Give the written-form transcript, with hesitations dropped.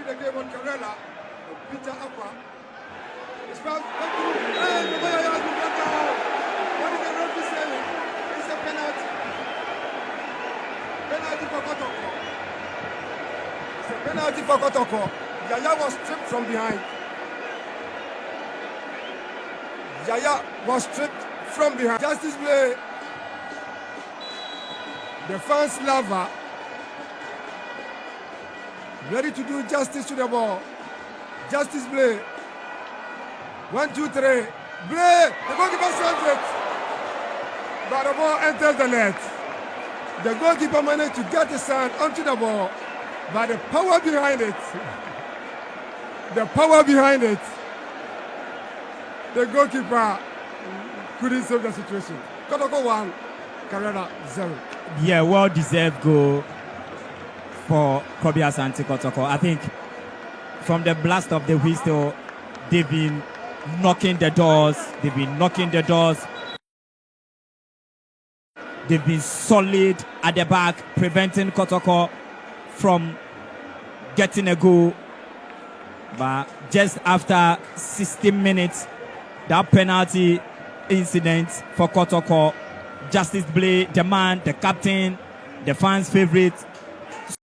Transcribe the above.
the game on Karela. Peter Aqua. It's found. And the player has been brought down. What is the referee saying? It's a penalty. Penalty for Kotoko. It's a penalty for Kotoko. Yaya was stripped from behind. Yaya was stripped from behind. Justice Blay. The fans love her. Ready to do justice to the ball. Justice Blay. 1, 2, 3. Blay. The goalkeeper sends it. But the ball enters the net. The goalkeeper managed to get his hand onto the ball. But the power behind it. The power behind it. The goalkeeper couldn't save the situation. Kotoko 1, Karela 0. Yeah, well-deserved goal for Asante Kotoko. I think from the blast of the whistle, they've been knocking the doors. They've been solid at the back, preventing Kotoko from getting a goal. But just after 60 minutes, that penalty incident for Kotoko, Justice Blay, the man, the captain, the fans' favorite,